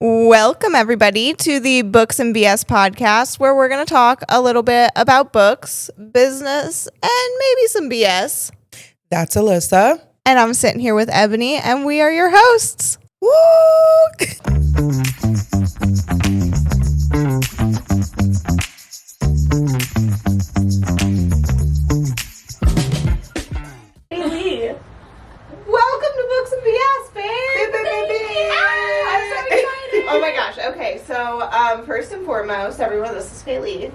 Welcome, everybody, to the Books and BS podcast, where we're going to talk a little bit about books, business, and maybe some BS. That's Alyssa. And I'm sitting here with Ebony, and we are your hosts. Woo! Fayelee, welcome to Books and BS, babe! I'm so excited! Oh my gosh, okay, so first and foremost, everyone, this is Fayelee.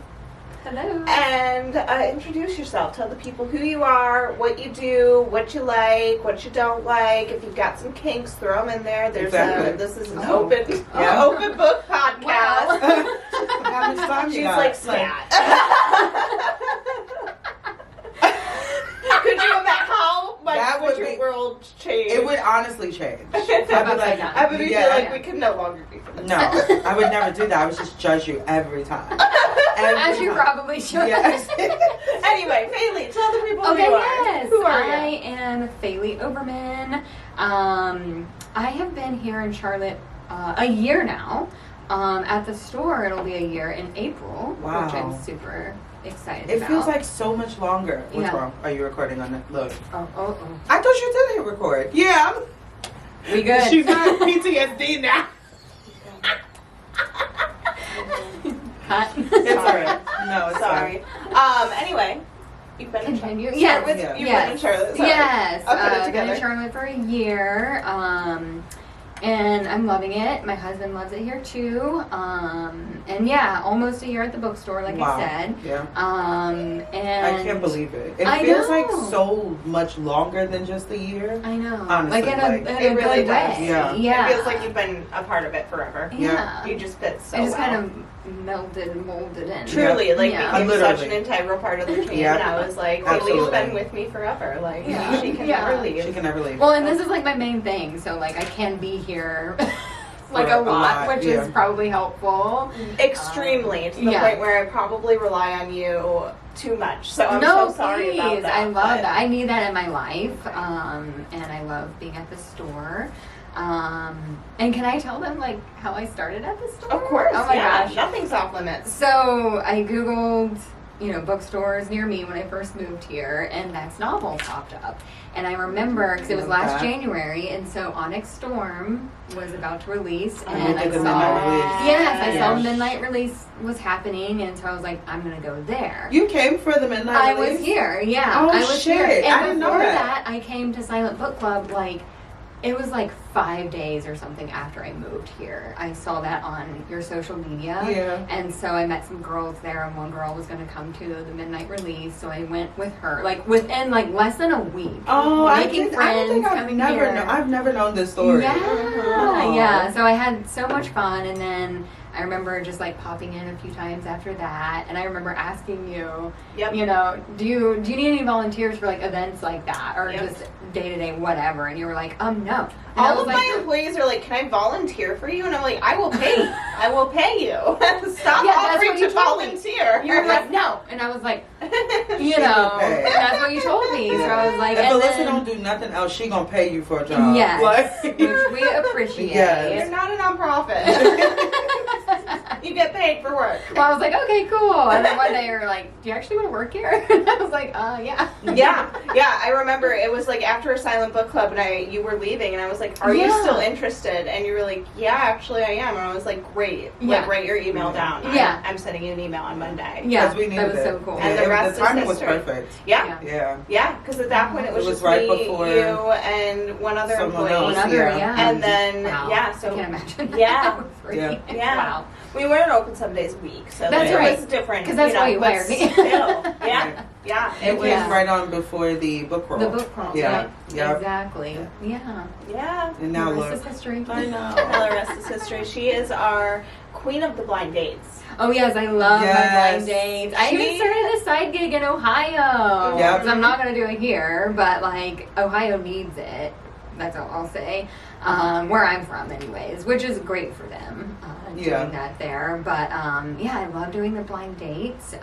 Hello. And introduce yourself. Tell the people who you are, what you do, what you like, what you don't like. If you've got some kinks, throw them in there. This is an open book podcast. Wow. How much time She's you got? like scat. Could you imagine how much would your world change? It would honestly change. I would feel like we could no longer be friends. No, I would never do that. I would just judge you every time. As you probably should. Yes. Anyway, Fayelee, tell the people who you are. Yes. Who are you? I am Fayelee Overman. I have been here in Charlotte a year now. At the store, it'll be a year in April, Wow. which I'm super excited It about. feels like so much longer. What's Yeah. wrong? Are you recording on it? Look. Oh. I thought you did hit record. Yeah. We good. She's got PTSD now. Cut. It's alright. No, it's Sorry. Anyway, you've been Continue. in Yes. Charlotte. You've been in Charlotte. Sorry. Yes. I'll put it Been together. in Charlotte for a year. And I'm loving it. My husband loves it here too. And yeah, almost a year at the bookstore, like Wow. I said. Yeah. And I can't believe it. It I feels know. like so much longer than just a year. I know. Honestly, like in like, a it really good does. way. Yeah. Yeah. It feels like you've been a part of it forever. Yeah. You just fit so I just well. kind of melded and molded in. Truly, like Yeah. became Literally. such an integral part of the team. Yeah. And I was like, Absolutely. Fayeelee's been with me forever. Like, Yeah. she can Yeah. never leave. She can never leave. Well, and this is like my main thing, so like I can be here like For a a lot, lot, which yeah. is probably helpful. Extremely, to the yeah. point where I probably rely on you too much. So I'm No, so sorry please. about that. I love but- that. I need that in my life, and I love being at the store. And can I tell them like how I started at the store? Of course. Oh my yeah, gosh. nothing's off limits. So I googled, bookstores near me when I first moved here, and Next Novel popped up. And I remember because it was Love last that. January, and so Onyx Storm was about to release, I and looked I at the saw. midnight release. Yes, I saw Yeah. the midnight release was happening, and so I was like, I'm gonna go there. You came for the midnight I release? was here, yeah. Oh, I was shit. here. And I didn't know before that. I came to Silent Book Club, like, it was like 5 days or something after I moved here. I saw that on your social media. Yeah. And so I met some girls there, and one girl was going to come to the midnight release, so I went with her, like, within, like, less than a week. Oh, Making I don't friends, think I've coming never here. I've never known this story. Yeah, Oh. yeah. So I had so much fun, and then I remember just like popping in a few times after that, and I remember asking you, Yep. do you need any volunteers for like events like that, or Yep. just day to day whatever? And you were like, no. And I All was of like, my employees are like, "Can I volunteer for you?" And I'm like, "I will pay. I will pay you. Stop Yeah, that's offering what you to told me. volunteer." You were like, no, and I was like, She will pay. that's what you told me. So I was like, If and Alyssa then, don't do nothing else, she gonna pay you for a job. yes, Like- which we appreciate. Yes. You're not a nonprofit. You get paid for work. Well, I was like, okay, cool. And then one day you were like, do you actually want to work here? And I was like, yeah. Yeah. I remember it was like after a silent book club, and you were leaving, and I was like, "Are you Yeah. still interested?" And you were like, "Yeah, actually, I am." And I was like, "Great. Yeah. Like, write your email down. Yeah. I'm sending you an email on Monday." Yeah, 'Cause we needed that was it. so cool. And the rest is timing was history. perfect. Yeah. Yeah. Because at that point it was It was just right me, before you, and one other someone employee. else. Another, Yeah. yeah. And then, Wow. yeah, I so can't imagine. Yeah. That was free. Yeah. Yeah. Wow. we weren't open 7 days a week, so That's it right. was different. 'Cause that's why you but hired me. Still, yeah. It was Yeah. right on before the book roll. The book crawl. Yeah. Yeah. Exactly. Yeah. Yeah. And now The look. rest is history. I know. Well, the rest is history. She is our queen of the blind dates. Oh yes, I love my Yes. blind dates. I even She- started a side gig in Ohio. Yep. 'Cause I'm not gonna do it here, but like Ohio needs it. That's all I'll say. Where I'm from, anyways, which is great for them Yeah. doing that there. But yeah, I love doing the blind dates.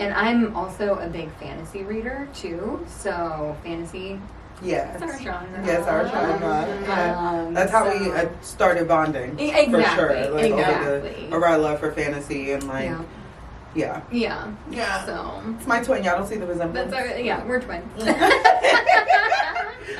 And I'm also a big fantasy reader too. So fantasy Yes. It's our genre. Yes, our genre. Yeah. That's how we started bonding. Exactly. For sure. Like, exactly. over our love for fantasy and like, Yeah. So it's my twin. Y'all don't see the resemblance. We're twins.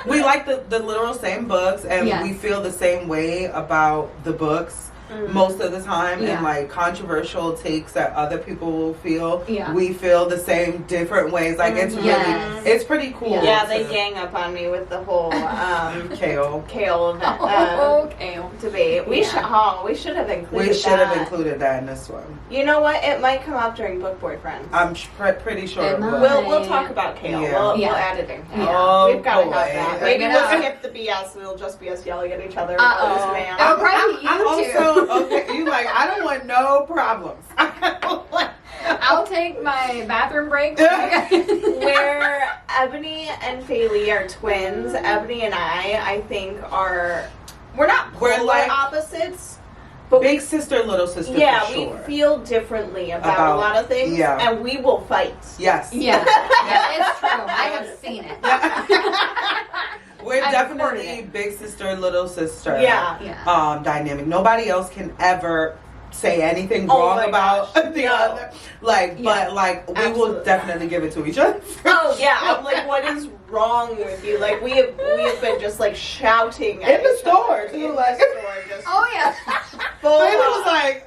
We like the literal same books, and we feel the same way about the books most of the time. And like controversial takes that other people will feel, we feel the same different ways. Like it's really, it's pretty cool. Yeah, they gang up on me with the whole kale debate. We should have included. We should have included that in this one. You know what? It might come up during Book Boy Friends. I'm pretty sure it will. We'll talk about kale. We'll add it in. Oh, we've got to boy. have that. Maybe we'll skip the BS and it'll just be us yelling at each other. Man. I'm also okay. You like? I don't want no problems. I'll take my bathroom break. Where Eboni and Fayelee are twins, Eboni and I think we're not polar like opposites, but big sister, little sister. Yeah, for sure. we feel differently about a lot of things, and we will fight. Yes. Yeah, it's true. I have seen it. We're definitely big sister, little sister. Dynamic. Nobody else can ever say anything wrong about the other. Like, but like we will definitely give it to each other. Oh yeah, I'm like, what is wrong with you? Like we have been just like shouting at in the store too. Like, oh yeah. Full it was like.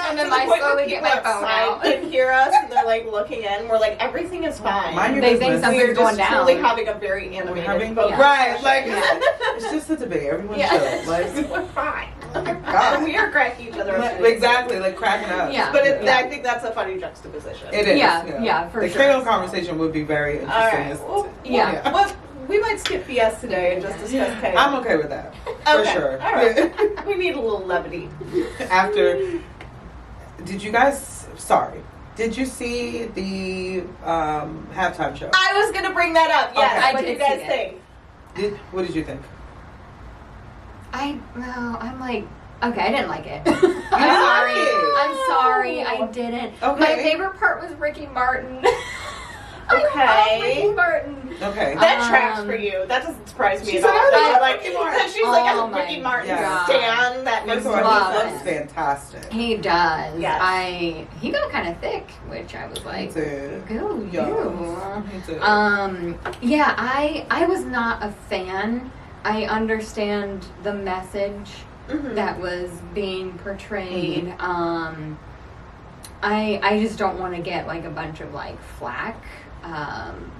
And then I slowly get my phone out. They can hear us and they're like looking in. We're like, everything is fine. They think something's going down. We're just truly having a very animated right, like it's just a debate. Everyone should. Like we're fine. God. We are cracking each other up. Exactly, like cracking up. Yeah. But I think that's a funny juxtaposition. It is. Yeah, for the sure. The kale conversation would be very interesting. All right. Well, we might skip BS today and just discuss chaos. I'm okay with that. For sure. All right. We need a little levity. Did you see the halftime show? I was going to bring that up. Yes. Okay. What did you guys think? What did you think? I'm like, okay, I didn't like it. I'm sorry, I didn't. Okay. My favorite part was Ricky Martin. Okay. Ricky Martin. Okay. That tracks for you. That doesn't surprise me She's at all. like, Ricky Martin. She's like a Ricky Martin stan. That makes he me looks fantastic. He does. Yes. He got kind of thick, which I was like, go you. Yeah, I was not a fan. I understand the message that was being portrayed. I just don't want to get like a bunch of like flack.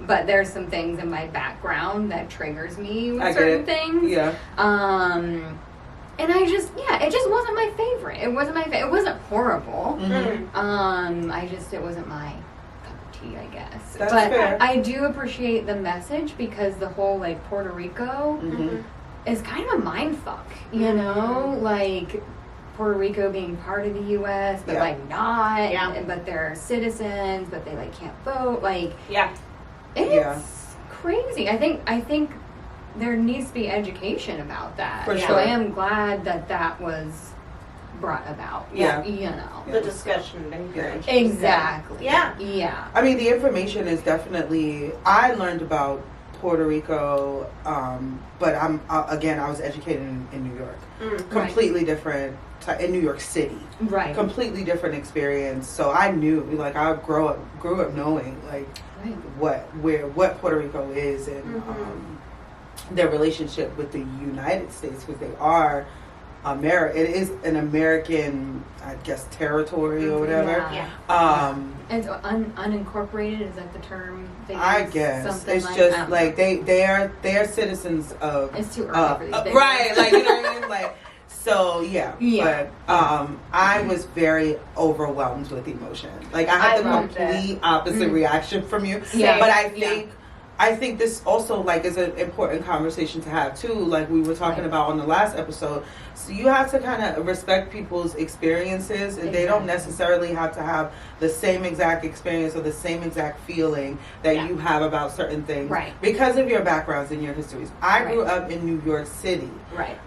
But there's some things in my background that triggers me with certain things. Yeah. And it just wasn't my favorite. It wasn't it wasn't horrible. It wasn't my cup of tea, I guess. That's but fair. I do appreciate the message because the whole like Puerto Rico is kind of a mind fuck, you know? Like Puerto Rico being part of the U.S., but like not, but they're citizens, but they like can't vote. Like, it's crazy. I think there needs to be education about that. For so sure. I am glad that was brought about. Yeah. You know. The discussion and encouragement. Exactly. Yeah. I mean, the information is definitely. I learned about Puerto Rico, but I was educated in New York. Completely different. In New York City, right? Completely different experience. So I knew, like, I grew up knowing, like, what Puerto Rico is and their relationship with the United States, because they are It is an American, I guess, territory or whatever. It's unincorporated. Is that the term? I guess it's just like they are citizens of. It's too early for these things. Right? Like, you know what I mean? Like. So but I was very overwhelmed with emotion. Like I had the complete opposite reaction from you. Yeah. But I think this also like is an important conversation to have too. Like we were talking about on the last episode. So you have to kind of respect people's experiences, and they don't necessarily have to have the same exact experience or the same exact feeling that you have about certain things, because of your backgrounds and your histories. I grew up in New York City,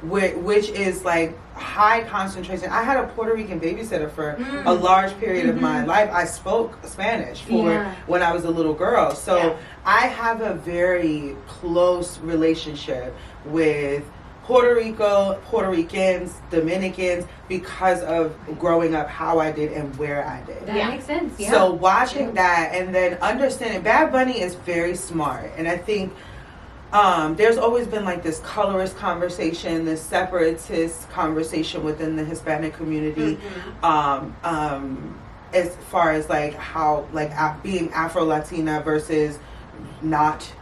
which is like high concentration. I had a Puerto Rican babysitter for a large period of my life. I spoke Spanish for when I was a little girl, so I have a very close relationship with Puerto Rico, Puerto Ricans, Dominicans, because of growing up how I did and where I did. That makes sense, So watching that and then understanding, Bad Bunny is very smart. And I think there's always been like this colorist conversation, this separatist conversation within the Hispanic community. As far as like how, like being Afro-Latina versus not.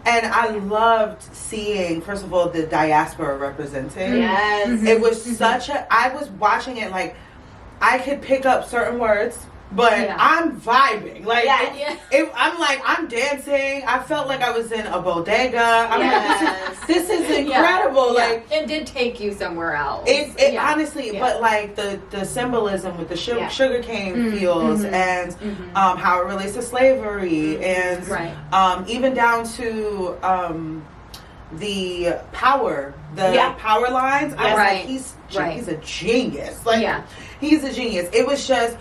And I loved seeing, first of all, the diaspora represented. Yes. It was such I was watching it like, I could pick up certain words, but I'm vibing. Like, I'm like, I'm dancing. I felt like I was in a bodega. I'm like, this is incredible. Like, it did take you somewhere else. It honestly, but like the symbolism with the sugarcane fields and how it relates to slavery and even down to the power lines. I was like, he's a genius. Like, he's a genius. It was just,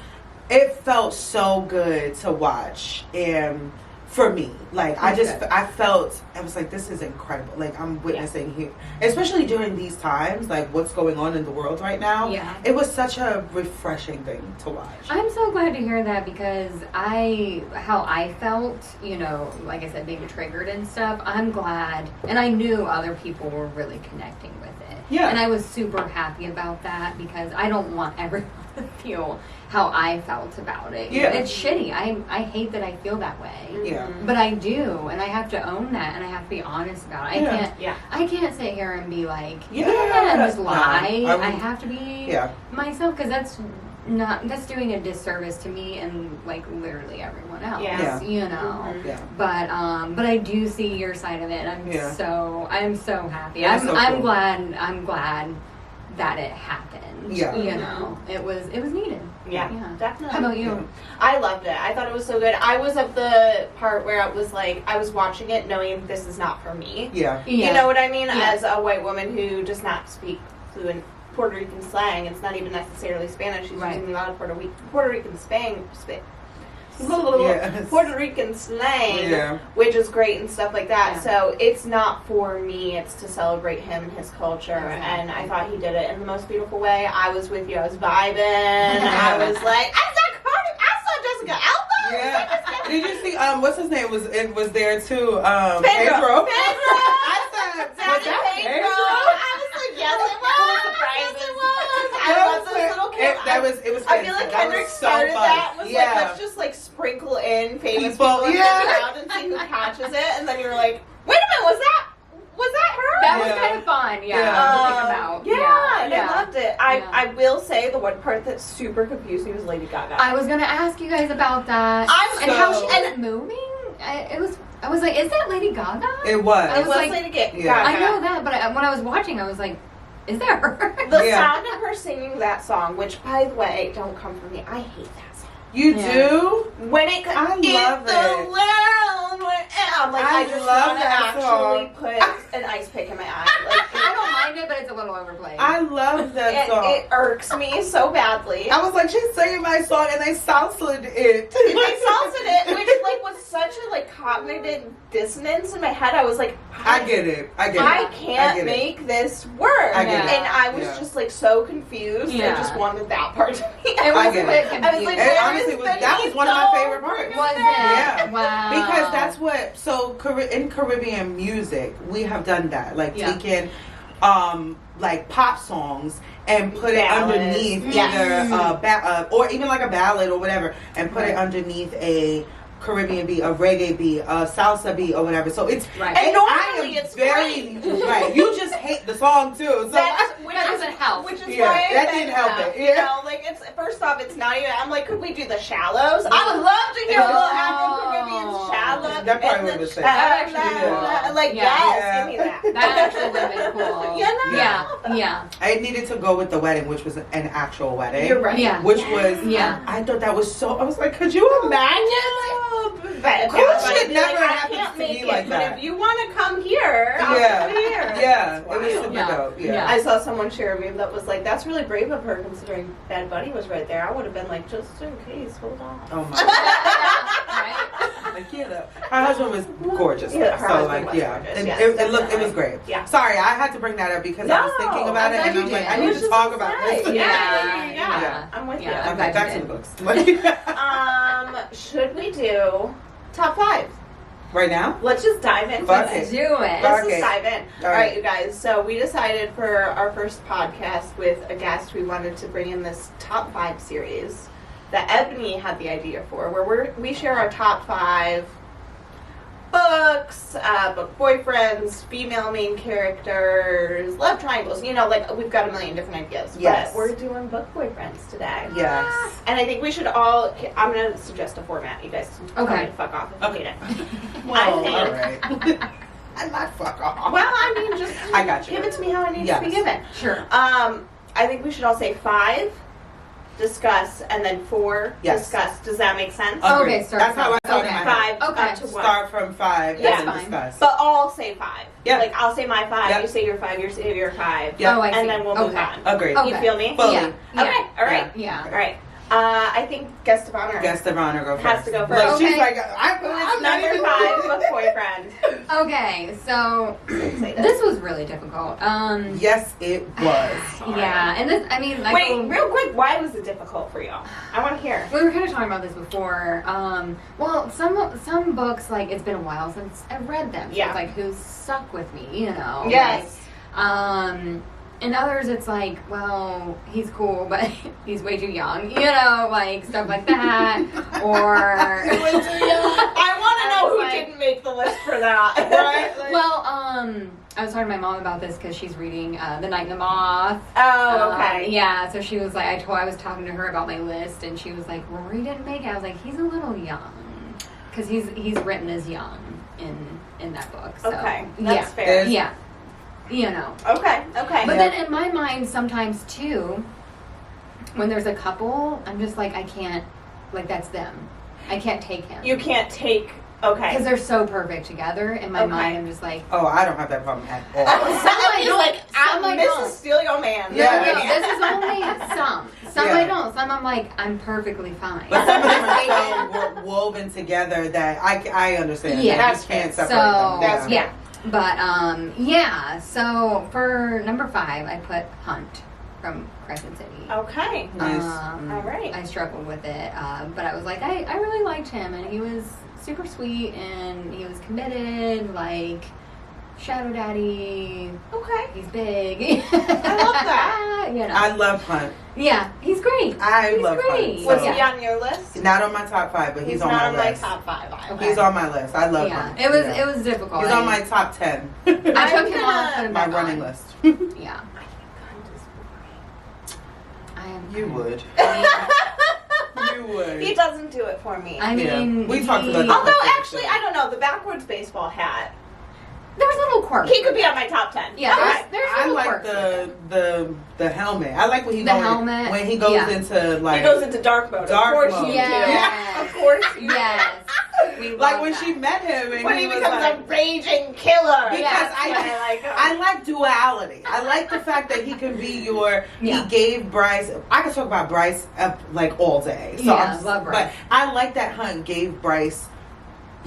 it felt so good to watch, and for me, like, I was like, this is incredible. Like, I'm witnessing here, especially during these times, like what's going on in the world right now. It was such a refreshing thing to watch. I'm so glad to hear that, because how I felt, you know, like I said, being triggered and stuff, I'm glad, and I knew other people were really connecting with it. And I was super happy about that, because I don't want everyone to feel how I felt about it. It's shitty. I hate that I feel that way. But I do, and I have to own that, and I have to be honest about it. I can't sit here and be like, and just lie. I have to be myself, because that's doing a disservice to me and like literally everyone else. You know. But I do see your side of it. I'm so happy. I'm glad that it happened. You know, it was needed. Definitely. How about you? I loved it. I thought it was so good. I was at the part where it was like, I was watching it knowing this is not for me. You know what I mean? As a white woman who does not speak fluent Puerto Rican slang, it's not even necessarily Spanish. She's using a lot of Puerto Rican Puerto Rican slang, which is great and stuff like that. So it's not for me. It's to celebrate him and his culture. And I thought he did it in the most beautiful way. I was with you. I was vibing. I was like, I saw Jessica Alba. Did you see? What's his name? Was there too? Pedro. I said, was that Pedro? I was like, yes, it was. I love those little kids. It was. I feel like Kendrick started that. Was like, let's just like sprinkle in famous people in the crowd and see who catches it. And then you're like, wait a minute, was that her? That was kind of fun. To think about. I loved it. I will say the one part that super confused me was Lady Gaga. I was gonna ask you guys about that. How she was moving. I was like, is that Lady Gaga? It was. It was like, Lady Gaga. I know that, but when I was watching, I was like, is that her? The sound of her singing that song, which, by the way, don't come from me. I hate that song. You do? When it comes, I love the world where I'm like, I just want to actually put an ice pick in my eye. Like, I don't mind it, but it's a little overplayed. I love that song. It irks me so badly. I was like, she's singing my song, and they salsa'd it. They salsa'd it, which like was such a like cognitive dissonance in my head. I was like, I get it. I can't make this work. I get it. And I was just like so confused. I just wanted that part to be. It was a bit confusing. I was like, that was one of my favorite parts. Was it? Yeah. Wow. Because that's what, so in Caribbean music, we have done that. Like taken like pop songs and put it underneath either or even like a ballad or whatever, and put it underneath a Caribbean beat, a reggae beat, a salsa beat, or whatever. So it's and normally it's very right. You just hate the song too. So which doesn't help. Which is Yeah, why I that said, didn't help it. You know, like it's first off, it's not even. I'm like, could we do the shallows? I would love to hear a little Afro-Caribbean shallow. That probably would have been sick. Like yes, give me that. That actually would have been cool. You know? Yeah. I needed to go with the wedding, which was an actual wedding. You're right. Yeah. Which was, I thought that was so. I was like, could you imagine? But Cool but shit be never I happens can't to make me it, like that. But if you want to come here, I'll come here. Yeah, it That's was wild. super dope. Yeah. I saw someone share a meme that was like, "That's really brave of her, considering Bad Bunny was right there." I would have been like, "Just in case, hold on." Oh my god. Like, her husband was gorgeous. Yeah, her so husband like, was yeah, gorgeous. it, Yes, it looked, it definitely. was great. Yeah. Sorry, I had to bring that up because I was thinking about it, I'm and glad I'm you like, did. I need to talk about Right. this. Yeah. I'm with Yeah. you. I'm Okay, glad back you to the did. books. Should we do top 5? Right now? Let's just dive in. Fuck Let's it. do it. Let's Okay. just dive in. All All right. right, you guys. So we decided for our first podcast with a guest, we wanted to bring in this top 5 series that Ebony had the idea for, where we share our top 5 books, book boyfriends, female main characters, love triangles. You know, like we've got a million different ideas. Yes. But we're doing book boyfriends today. Yes. And I think we should all. I'm gonna suggest a format. You guys can tell me to fuck off if you hate it. Well, think- all right. I'm not fuck off. Well, I mean, just I got you. give it to me how it needs Yes. to be given. Sure. I think we should all say 5, discuss, and then 4, Yes. discuss. Does that make sense? Agreed. Okay, start That's how I from- thought in my head. 5 Okay. up to 1. Start from 5 Yeah. and then That's fine. discuss. But all say 5. Yeah. Like I'll say my 5, Yep. you say your 5, you say your 5. Yeah. Oh, I see. And then we'll move Okay. on. Agreed. Okay. You feel me? Fully. Yeah. Okay. All right. Yeah. All right. I think guest of honor. Guest of honor go first. Has to go Like, first. she's Okay. like, Who I'm is not number even 5 book boyfriend? Okay, so Excited. this was really difficult. Yes, it was. Yeah, and this, I mean, like, Wait, real quick, why was it difficult for you? I want to hear. we were kind of talking about this before. Well, some books, like, it's been a while since I've read them. So Yeah. it's like, who's stuck with me, you know? Yes. Like, and others, it's like, well, he's cool, but he's way too young, you know, like, stuff like that. Or... I want to know who like- didn't make the list for that. Right? Like, Well, I was talking to my mom about this because she's reading The Night and the Moth. Oh, okay. Yeah, so she was like, I was talking to her about my list, and she was like, Rory didn't make it. I was like, he's a little young, because he's written as young in that book. So, Okay, that's yeah, fair. yeah, you know. Okay, okay. But then in my mind, sometimes too, when there's a couple, I'm just like, I can't, like that's them. I can't take him. You can't take. Okay. Because they're so perfect together. In my Okay. mind, I'm just like, oh, I don't have that problem at all. I He's don't. like, Some I this don't. is still your man. Yeah. no, this is only some. Some Yeah. I don't. Some I'm like, I'm perfectly fine. But some of them are so woven together that I understand. Yeah. You That's just can't so separate them. That's yeah. But yeah. So for number 5, I put Hunt from Crescent City. Okay. Nice. All right. I struggled with it, but I was like, I really liked him, and he was super sweet, and he was committed, like Shadow Daddy. Okay. He's big. I love that. You know. I love Hunt. Yeah, he's great. I He's love great. Hunt. Was so- he on your list? Not on my top 5, but he's on not my on list. my top 5 either. Okay. He's on my list. I love Yeah, Hunt. it was Yeah. it was difficult. He's on my top 10. I took I'm him off, put him my back running on. list. Yeah, I am. You would. You would. He doesn't do it for me. I Yeah. mean, We talked about that. Although, actually, I don't know. The backwards baseball hat. there was little quirks. He could be on my top 10. Yeah, Okay. there's I little like quirks. with it. the helmet. I like when he The goes helmet, when he goes yeah. into like He goes into dark mode. Dark of course mode. you Yes. do. Of course you Yes. We like love when that. she met him and do. When he he was becomes like, a raging killer. because That's when I like him. I like duality. I like the fact that he can be your. Yeah. He gave Bryce. I could talk about Bryce like all day. So Yeah, I'm, love Bryce. But I like that Hunt gave Bryce.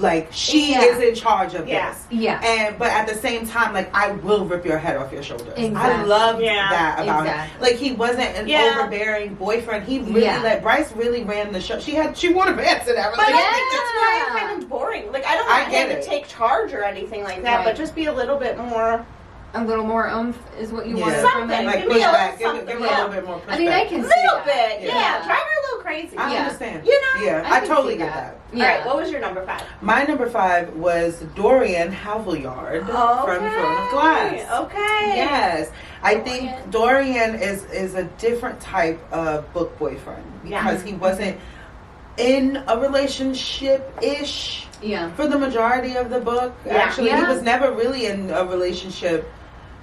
Like she Yeah. is in charge of Yeah. this. Yeah. And but at the same time, like I will rip your head off your shoulders. I Exactly. loved Yeah. that about him. Exactly. Like he wasn't an Yeah. overbearing boyfriend. He really Yeah. let Bryce really ran the show. She wore the pants and everything. But I Yeah. think that's why it's kind of boring. Like, I don't I want get him it. to take charge or anything like that, Right. but just be a little bit more a little more oomph is what you want Yeah. from Something. it. Like Give me a pushback. little Give her a something. little bit more pushback. I mean, I can A see little that. bit, yeah. Drive her a little crazy. I Yeah. understand. You know? Yeah, I I can totally see get that. that. Yeah. All right, what was your number 5? My number 5 was Dorian Havilyard from Throne of Glass. Okay. Yes, I think Dorian is a different type of book boyfriend because he wasn't in a relationship-ish Yeah. for the majority of the book. Yeah. Actually, he Yeah. was never really in a relationship.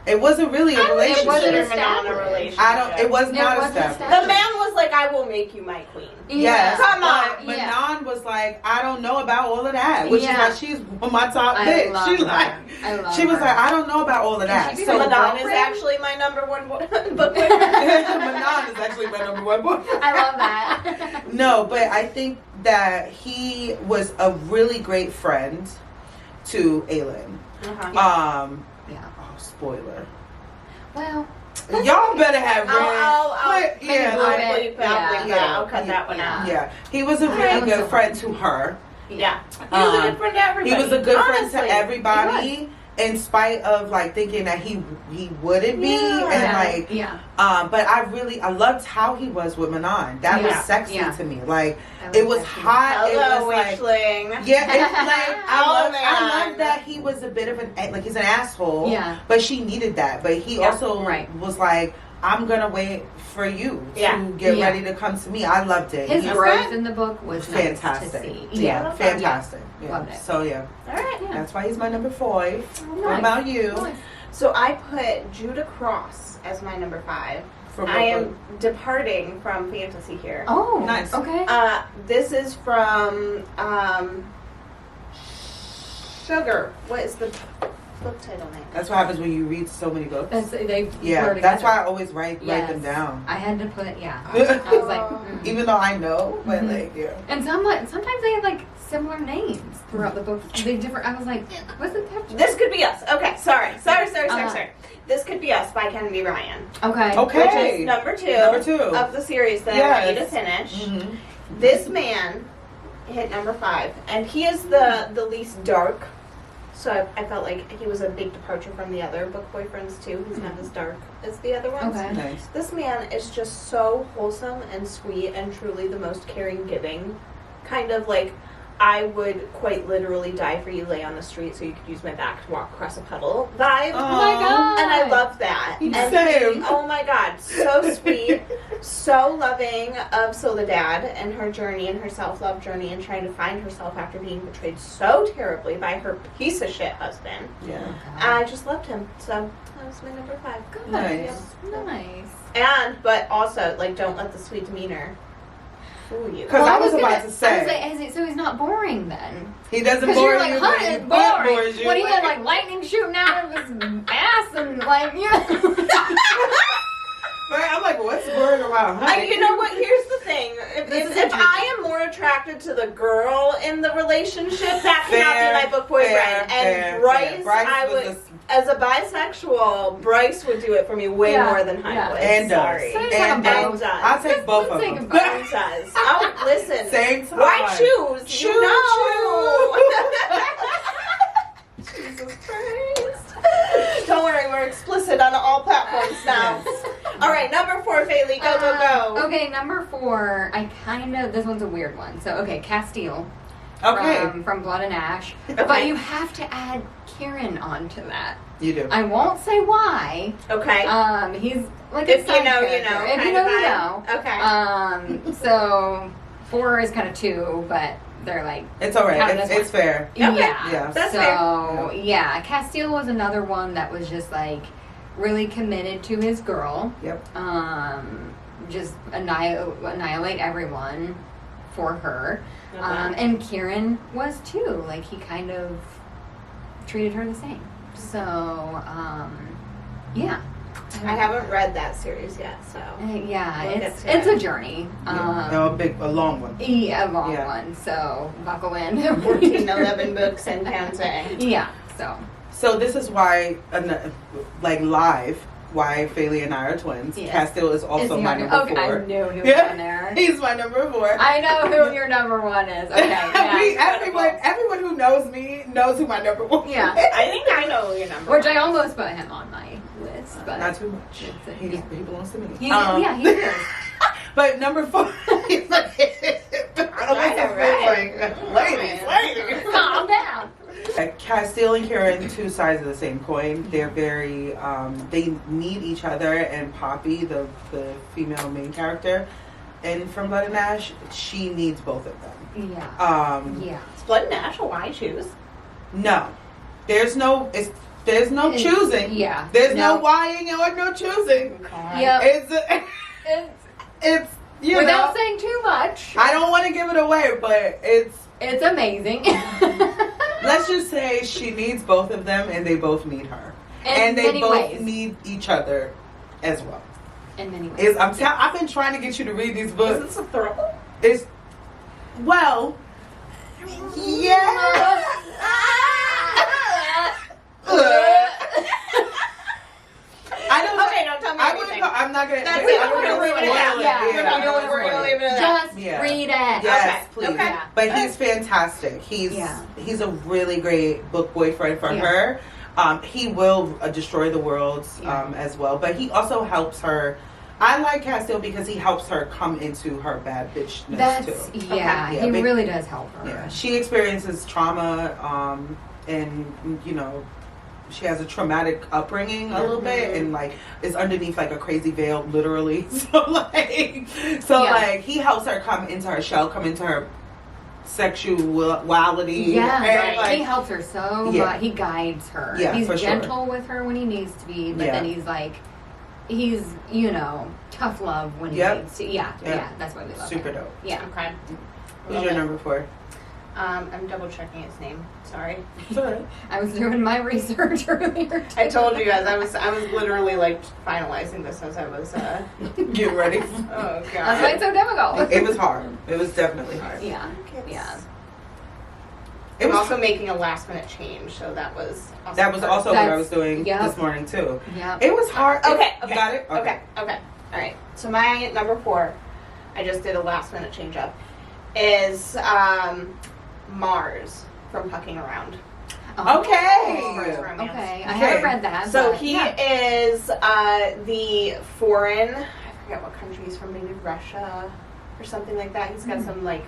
It wasn't really a It relationship. wasn't Consider him on a established. relationship. It was not wasn't established. The man was like, I will make you my queen. Yes, Come on. but Yeah. Manon was like, I don't know about all of that, which Yeah. is why she's my top I bitch. love She her. like, I love she was her. like, I don't know about all of that. she be So my Manon is girlfriend? actually my number 1 book boyfriend. Manon is actually my number 1 book. I love that. No, but I think that he was a really great friend to Aelin. Uh-huh. Yeah. Oh, spoiler. Well, Y'all better have read. I'll yeah, bleep like, it. I'll cut that one out. yeah. He was a That really was good so friend to her. Yeah. He was a good friend to everybody. He was a good friend Honestly. to everybody, in spite of like thinking that he wouldn't be, and like, yeah. but I loved how he was with Manon. That was Yeah. sexy Yeah. to me. Like That it was sexy. hot. It Hello, was like. witchling. Yeah, it's like Oh, man. I love that he was a bit of like he's an asshole. Yeah. But she needed that. But he Yeah, also right. was like, I'm gonna wait for you Yeah. to get Yeah. ready to come to me. I loved it. His He- growth in the book was fantastic. Nice to see. Yeah, Yeah. fantastic. Yeah. Loved it. So yeah, All right. Yeah. that's why he's my number 5. What Nice. about you? Nice. So I put Judah Cross as my number 5. From I what am book? departing from fantasy here. Oh, Nice. Okay. This is from Sugar. What is the book title name? That's what happens when you read so many books. They Yeah, blur that's why I together. always write Yes. them down. I had to put I was like, Even though I know, but Mhm. like yeah. and sometimes they have like similar names throughout the book. They different. I was like, wasn't that? This Could Be Us. Okay, sorry. Uh-huh. This Could Be Us by Kennedy Ryan. Okay. Okay. Which is number 2 Number 2. of the series that Yes. I'm ready to finish. Mhm. This man hit number 5, and he is the least dark. So I felt like he was a big departure from the other book boyfriends too. He's not as dark as the other ones. Okay. Nice. This man is just so wholesome and sweet and truly the most caring, giving. Kind of like, I would quite literally die for you, lay on the street so you could use my back to walk across a puddle vibe. Oh my god. And I love that. And Same. oh my god, so sweet, so loving of Soledad and her journey and her self-love journey and trying to find herself after being betrayed so terribly by her piece of shit husband. Yeah. I just loved him. So that was my number 5. Good. Nice. Nice. But also, like, don't let the sweet demeanor fool you. Because I was about to say, so he's not boring then. he doesn't Because bore you're like, you, huh, but it's he boring. bores you. When he had like lightning shooting out of his ass and like, Right? I'm like, what's boring about honey? You know what? Here's the thing. If I am more attracted to the girl in the relationship, that cannot be my book boyfriend. And Bryce, I was would, as a bisexual, Bryce would do it for me way Yeah, more than Honey yeah. would. And Sorry. does. And And does. does. I'll take both of take them. both. And does. Oh, listen. Same time. Why choose? Choo You know. Jesus Christ. Don't worry, we're explicit on all platforms now. All right, number 4, Fayelee. Go, go, go. Okay, number 4. This one's a weird one. So, okay, Castile. Okay. From Blood and Ash. Okay. But you have to add Kieran onto that. You do. I won't say why. Okay. He's like If a you side know, you character. know. If kind you know, of you vibe. know. Okay. So 4 is kind of 2, but they're like It's all right. Count It's, as it's fair. Okay. yeah. That's so yeah, Castile was another one that was just like really committed to his girl. Yep. Just annihilate everyone for her. Okay. And Kieran was too. Like he kind of treated her the same. So yeah. I haven't read that series yet, so. Yeah, We'll it's get to it. a journey. A long one. Yeah, a long Yeah. one. So buckle in. 14, 11 books and counting. Yeah. So So this is why, why Fayelee and I are twins. Yes. Castile is also my number 4. I knew he was Yeah. on there. He's my number 4. I know who your number 1 is. Okay. Yeah. Everyone who knows me knows who my number 1 Yeah. I think I know your number. Which I almost put him on mine. but not too much. He belongs to me. he is. But number 4, he's like, ladies. Calm down. Castile and Kieran, two sides of the same coin. They're very, they need each other. And Poppy, the female main character, and from Blood and Ash, she needs both of them. Yeah. It's Blood and Ash, why choose? No, there's no choosing. Yeah. There's no whying or no choosing. Yep. It's you without know, saying too much. I don't want to give it away, but It's amazing. let's just say she needs both of them, and they both need her, In they many both ways. need each other as well. In many ways. I've been trying to get you to read these books. Is this a throuple? It's well, yeah. I don't. Okay, don't tell me anything. I'm not gonna. That's I'm it. not We're gonna leave it at that. Yeah. We're gonna leave it at that. Just Yeah. read it. Yes, Okay. please. Okay. But he's fantastic. He's a really great book boyfriend for her. He will destroy the world as well. But he also helps her. I like Castile because he helps her come into her bad bitchness too. Yeah, Okay. he really does help her. Yeah, she experiences trauma, and you know, she has a traumatic upbringing a little bit, and like is underneath like a crazy veil, literally. So like he helps her come into her shell, come into her sexuality. Yeah, and, right. He helps her so much. He guides her. Yeah, he's for gentle with her when he needs to be, but then he's tough love when he needs to. Yeah, that's why we love Super him. dope. Yeah. Okay. Who's your number 4? I'm double checking his name. Sorry. Sorry. I was doing my research earlier. I told you guys I was literally like finalizing this as I was Get ready. Oh god. That's why it's so difficult. It was hard. It was definitely hard. Yeah. Yeah. It was also making a last minute change, so that was also That was also what I was doing this morning too. Yeah. It was hard. Okay. You got it? Okay. All right. So my number 4, I just did a last minute change up, is Mars from Pucking Around. Okay. Mars romance. Okay. I haven't read that. So but he is the foreign, I forget what country he's from, maybe Russia or something like that. He's got some like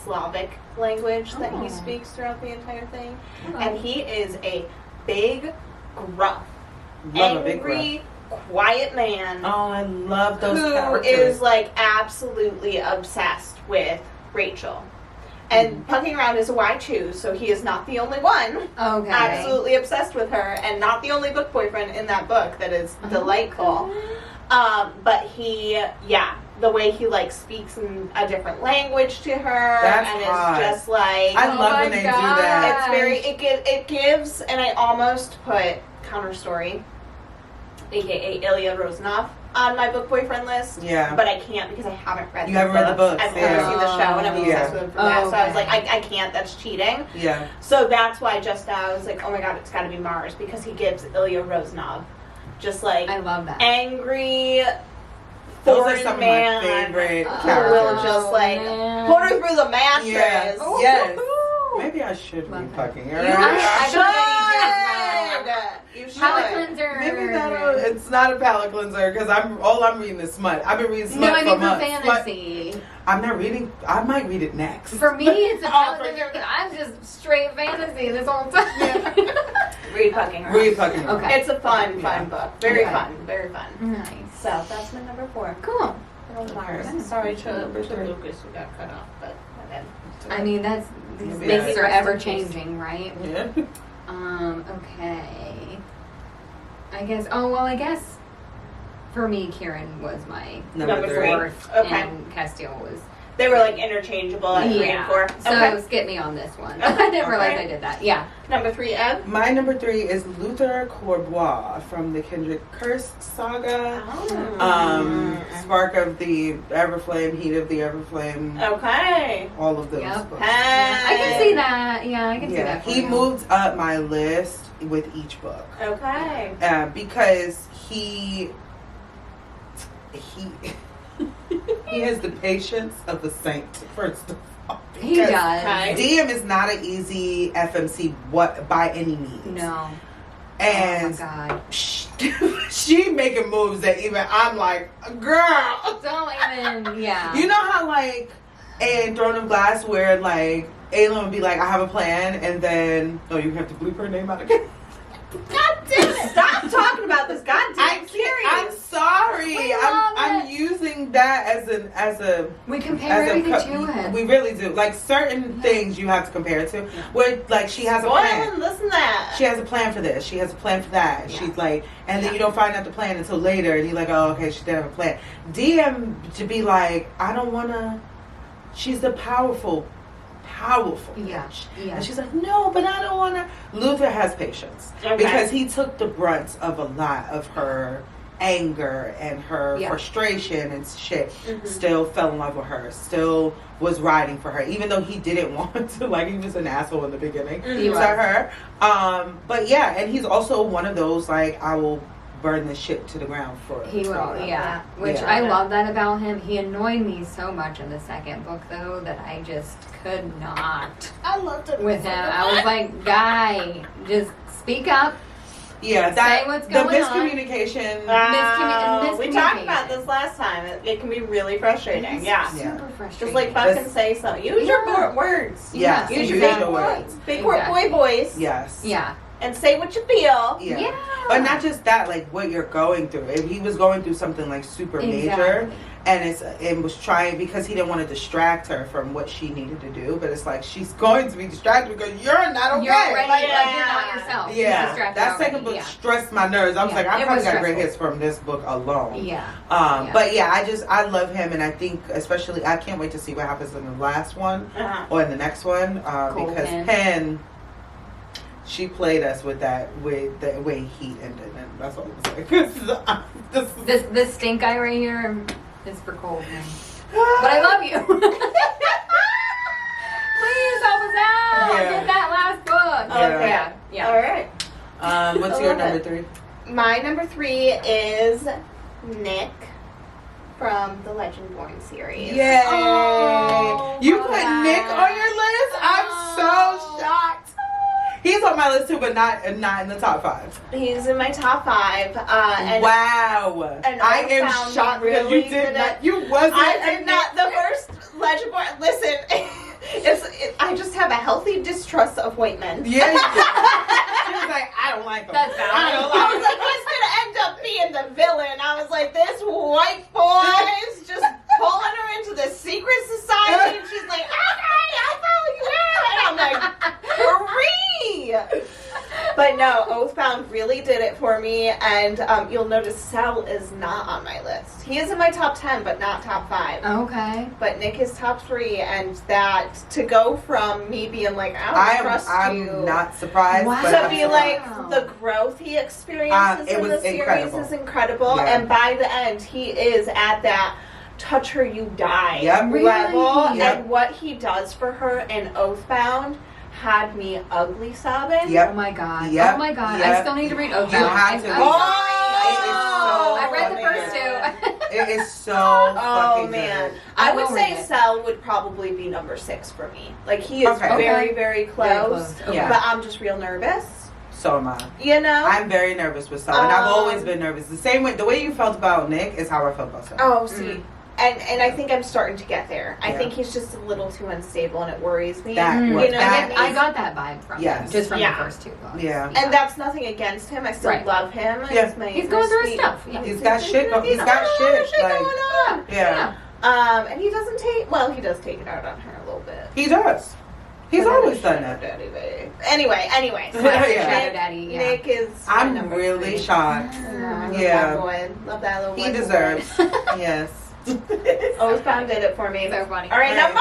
Slavic language that he speaks throughout the entire thing. And he is a big, gruff, angry, quiet man. Oh, I love those who characters. is like absolutely obsessed with Rachel. And Pucking Around is a why choose, so he is not the only one absolutely obsessed with her, and not the only book boyfriend in that book that is delightful. But he, the way he like speaks in a different language to her, and hot. it's just like I love when they do that. It's very it gives, and I almost put Counter Story, aka Ilya Rozanov, on my book boyfriend list. Yeah. But I can't because I haven't read You haven't read the books. I've only seen the show, and I'm obsessed with him from that. So I was like, I can't, that's cheating. Yeah. So that's why just now I was like, oh my god, it's gotta be Mars, because he gives Ilya Rozanov just like I love that. angry Those are foreign some man of my favorite who characters. will just like put her through the mattress. Yes. Ooh, Yes. ooh. Maybe I should be fucking her. You should. Palate cleanser. Maybe it's not a palate cleanser because I'm reading is smut. I've been reading smut No, I mean for months. fantasy. I'm not reading. I might read it next. For me, it's a palate cleanser because I'm just straight fantasy this whole time. Read Pucking Around. Read Pucking Around. Okay. It's a fun book. Very fun. Very fun. Nice. So that's my number 4. Cool. Mars. Sorry to Lucas who got cut off, but I mean, these Yeah. things are ever changing, right? Yeah. Okay. I guess for me, Kieran was my Number 3. 4th, Okay. and Castile was. they were like interchangeable at 3 and 4. So Okay. skip me on this one. Okay. I didn't realize I did that. Yeah. Number 3, Ev. My number 3 is Luther Corbois from the Kindred Curse saga. Spark of the Everflame, Heat of the Everflame. Okay. All of those Yep. books. I can see that. Yeah, I can see that. For He you. moved up my list with each book. Okay. Because he has the patience of a saint, first of all. He does. DM is not an easy FMC by any means. No. And oh my god. she making moves that even I'm like, girl. Don't even, yeah. You know how like in Throne of Glass where like Aelin would be like, I have a plan, and then you have to bleep her name out again. God damn it! Stop talking about this. God damn, I'm sorry. I'm using that as a we compare everything to it. We really do. Like certain things you have to compare it to. Where like she has a plan. Listen to that. She has a plan for this. She has a plan for that. Yeah. She's like, and then you don't find out the plan until later, and you're like, oh, okay, she did have a plan. DM to be like, I don't wanna. She's the powerful. Yeah. And she's like, no, but I don't want to. Luther has patience because he took the brunt of a lot of her anger and her frustration and shit. Mm-hmm. Still fell in love with her. Still was riding for her, even though he didn't want to. Like he was an asshole in the beginning to her. But yeah, and he's also one of those like I will burn the shit to the ground for he will, yeah. Which I love that about him. He annoyed me so much in the second book, though, that I just could not. I loved it with him. I was like, guy, just speak up. Yeah, say what's going the miscommunication. We talked about this last time. It can be really frustrating. Super frustrating. Just like fucking say something. Use your words. Yes. Use your big words. Big boy voice. Yes. Yeah. And say what you feel. Yeah. But not just that, like what you're going through. If he was going through something like super major, and it was trying because he didn't want to distract her from what she needed to do. But it's like she's going to be distracted because you're not okay. You're already like you're not yourself. Yeah, that second book stressed my nerves. I was like, I probably got great hits from this book alone. But yeah, I love him, and I think especially I can't wait to see what happens in the last one or in the next one because Penn. She played us with the way he ended, and that's what I was like. This stink guy right here is for Cold Man. But I love you. Please help us out. Get that last book. Okay. Yeah. All right. What's your number 3? My number 3 is Nick from the Legendborn series. Yay! Oh, You put Nick on your list? I'm so shocked. He's on my list too, but not in the top 5. He's in my top 5. And wow! And I am shocked because you did not. You wasn't. I did not. The first Legendborn. Listen, I just have a healthy distrust of white men. Yeah. She was like, I don't like them. That's valid. I was like, he's gonna end up being the villain. I was like, this white boy is just pulling her into the secret society, and she's like, okay, I follow you in, and I'm like, free. But no, Oathbound really did it for me, and you'll notice Sal is not on my list. He is in my top 10, but not top 5. Okay. But Nick is top 3, and that to go from me being like, I don't trust you. I'm not surprised. Wow. But To I'm be surprised. like the growth he experiences in the series is incredible, and by the end he is at that touch her you die level, and what he does for her in Oathbound had me ugly sobbing. Yep. Oh my god. Yep. Oh my god. Yep. I still need to read Oathbound. You have to. I read the first 2. It is so fucking man. good. I would say Sel would probably be number 6 for me. Like he is very, very close. Okay. But I'm just real nervous. So am I. You know? I'm very nervous with Sel, and I've always been nervous. The way you felt about Nick is how I felt about Sel. Oh, see. And I think I'm starting to get there. I think he's just a little too unstable, and it worries me. I got that vibe from him, just from the first 2 books. Yeah. And that's nothing against him. I still love him. Yeah. He's going through his stuff. He's got shit. He's got shit going on. Yeah. And he doesn't he does take it out on her a little bit. He does. He's always done that. Daddy, anyway. Nick is. I'm really shocked. That boy. Love that little boy. He deserves. Yes. Oathbound did it for me. So funny. All right, number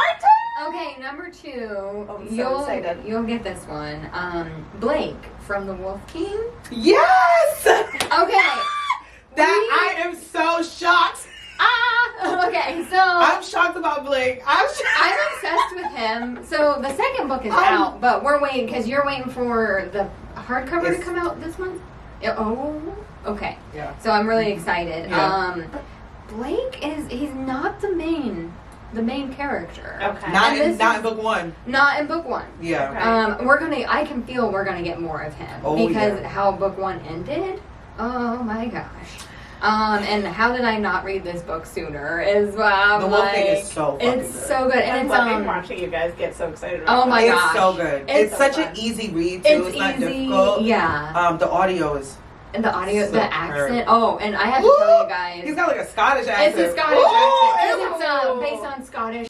2. Okay, number 2. I'm so excited. You'll get this one. Blake from the Wolf King. Yes. Okay. I am so shocked. Okay, so I'm shocked about Blake. I'm obsessed with him. So the second book is out, but we're waiting because you're waiting for the hardcover to come out this month. Oh, okay. Yeah. So I'm really excited. Yeah. Blake he's not the main character. Okay. Not in book 1. Not in book 1. Yeah. I can feel we're gonna get more of him because how book 1 ended. Oh my gosh. And how did I not read this book sooner? Is the Wolf Thing is so fucking it's good. so good, and I'm it's loving watching you guys get so excited. About my It's gosh, so good. It's so such fun. an easy read too. It's not easy, difficult. yeah. The audio is. And the audio, So the accent. Oh, and I have to tell you guys, He's got like a Scottish accent. it's a Scottish accent. 'Cause it's based on Scottish